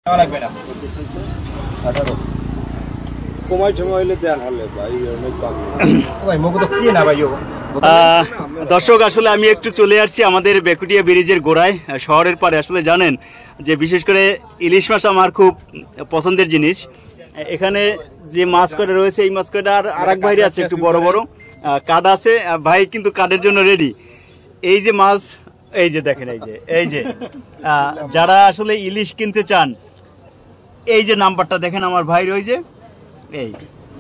লাগবে না দর্শক আসলে আমি একটু চলে আসছি আমাদের বেকুটিয়া ব্রিজের গোড়ায় শহরের পারে। আসলে জানেন যে বিশেষ করে ইলিশ মাছ আমার খুব পছন্দের জিনিস। এখানে যে মাছ কটা রয়েছে এই মাছ কটা আর এক ভাইরে আছে একটু বড় বড় কাঠ আছে, ভাই কিন্তু কাঠের জন্য রেডি। এই যে মাছ, এই যে দেখেন, এই যে যারা আসলে ইলিশ কিনতে চান, এই যে নাম্বারটা দেখেন আমার ভাই রয়েছে। এই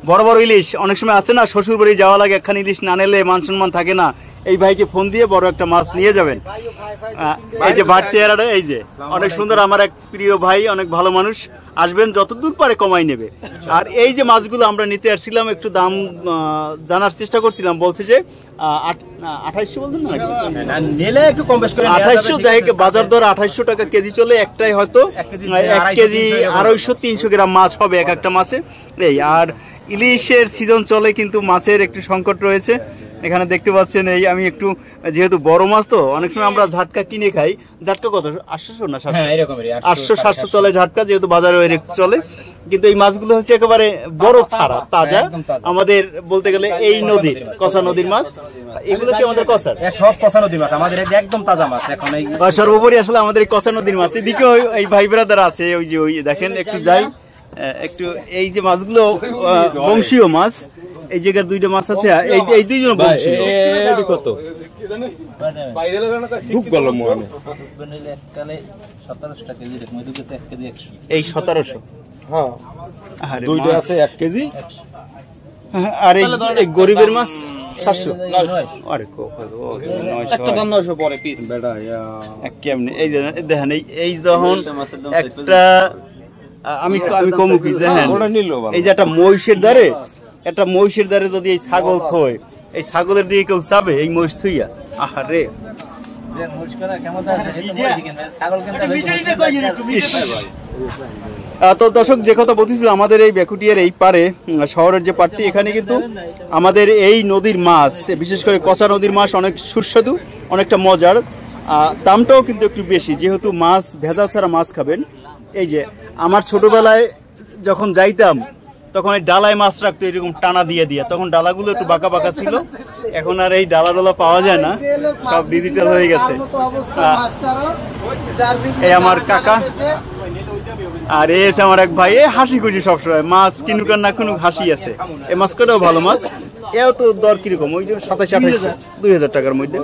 বড় বড় ইলিশ অনেক সময় আছে না, শ্বশুর বাড়ি যাওয়া লাগে, একখান ইলিশ না নিলে মান সম্মান থাকে না। এই ভাইকে ফোন দিয়ে বড় একটা মাছ নিয়ে যাবেন। এই যে ভাট চেহারাটা, এই যে অনেক সুন্দর, আমার এক প্রিয় ভাই, অনেক ভালো মানুষ। আসবেন, যত দূর পারে কমাই নেবে। আর এই যে মাছগুলো আমরা নিতে আসছিলাম, একটু দাম জানার চেষ্টা করছিলাম। বলছে যে 2800 বলতেন না, নিলে একটু কম বেশ করে 2800, যাই হোক বাজার দর 2800 টাকা কেজি চলে। একটাই হয়তো 1 কেজি 250-300 গ্রাম মাছ হবে এক একটা মাছে। এই আর ইলিশের সিজন চলে, কিন্তু মাছের একটু সংকট রয়েছে। এখানে দেখতে পাচ্ছেন, এই আমি একটু, যেহেতু বড় মাছ তো অনেক সময় আমরা ঝাটকা কিনে খাই। ঝাটকা কত, 800 না 800-700 চলে ঝাটকা, যেহেতু বাজারে চলে। কিন্তু এই মাছগুলো হচ্ছে একেবারে বরফ ছাড়া তাজা, আমাদের বলতে গেলে এই নদীর কসা নদীর মাছ। এগুলো কি আমাদের কসার? সব কসা নদীর মাছ, আমাদের একদম তাজা মাছ। এখন এই সর্বোপরি আসলে আমাদের এই কসা নদীর মাছ। এদিকে এই ভাই ব্রাদার আছে, ওই যে ওই দেখেন, একটু যাই একটু। এই যে মাছগুলো বংশীয় মাছ, এই জায়গার দুইটা মাছ আছে, এই দুইজন বংশীয়। কত এই 1700, দুইটা আছে 1 কেজি। আর এই গরিবের মাছ 700। আরে একটা দাম 900 পরে পিস বেটা কেমনে? এই দেখেন, এই যখন একটা আমি কমু কি দেখেন, এই যে একটা মহিষের দ্বারে যদি এই ছাগল থয়, এই ছাগলের দিকে কেউ চাবে এই মহিষ থুইয়া? আহারে, তো দর্শক যে কথা বলতেছিল, আমাদের এই বেকুটিয়ার এই পারে শহরের যে পাটটি, এখানে কিন্তু আমাদের এই নদীর মাছ, বিশেষ করে কসা নদীর মাছ অনেক সুস্বাদু, অনেকটা মজার। দামটাও কিন্তু একটু বেশি, যেহেতু মাছ ভেজাল ছাড়া মাছ খাবেন। এই যে আমার ছোটবেলায় যখন যাইতাম, তখন এই ডালায় মাছ রাখতো এরকম টানা দিয়ে, তখন ডালাগুলো একটু বাঁকা বাঁকা ছিল। এখন আর এই ডালা পাওয়া যায় না, সব ডিজিটাল হয়ে গেছে। এই আমার কাকা, আর এই আছে আমার এক ভাই, হাসি খুশি সবসময়। মাছ কিনুক আর না কিনুক, হাসি আছে। এই মাছ কটাও ভালো মাছ। এও তো দর কিরকম, ওই যে 27-28-2000 টাকার মধ্যে।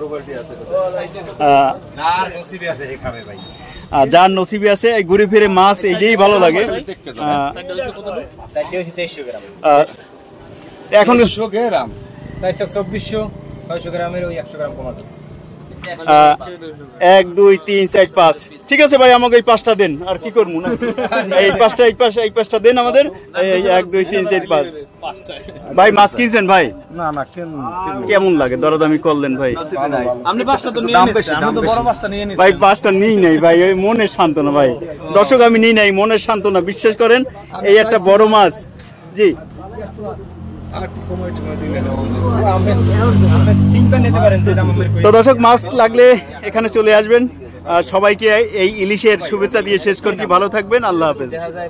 যার নসিবে আছে এই ঘুরে ফিরে মাছ, এইটাই ভালো লাগে। এখন 2400-600 গ্রামের ওই 100 গ্রাম কম আছে। 1 2 3 4 5, ঠিক আছে ভাই, আমাকে এই 5টা দেন। আর কি করবো না, এই 5টা এই 5টা দেন আমাদের। 1 2 3 4 5 ভাই মাছ কিনছেন ভাই? না কেমন লাগে দরদামি করলেন ভাই? আপনি 5টা তো নিয়ে নিয়েছেন, আমি তো বড় 5টা নিয়ে নিয়েছি ভাই। 5টা নিই নাই ভাই, ওই মনের সান্ত্বনা ভাই। দর্শক আমি নিই নাই, মনের সান্ত্বনা, বিশ্বাস করেন। এই একটা বড় মাছ, জি তো দর্শক, মাছ লাগলে এখানে চলে আসবেন। সবাইকে এই ইলিশের শুভেচ্ছা দিয়ে শেষ করছি। ভালো থাকবেন, আল্লাহ হাফেজ।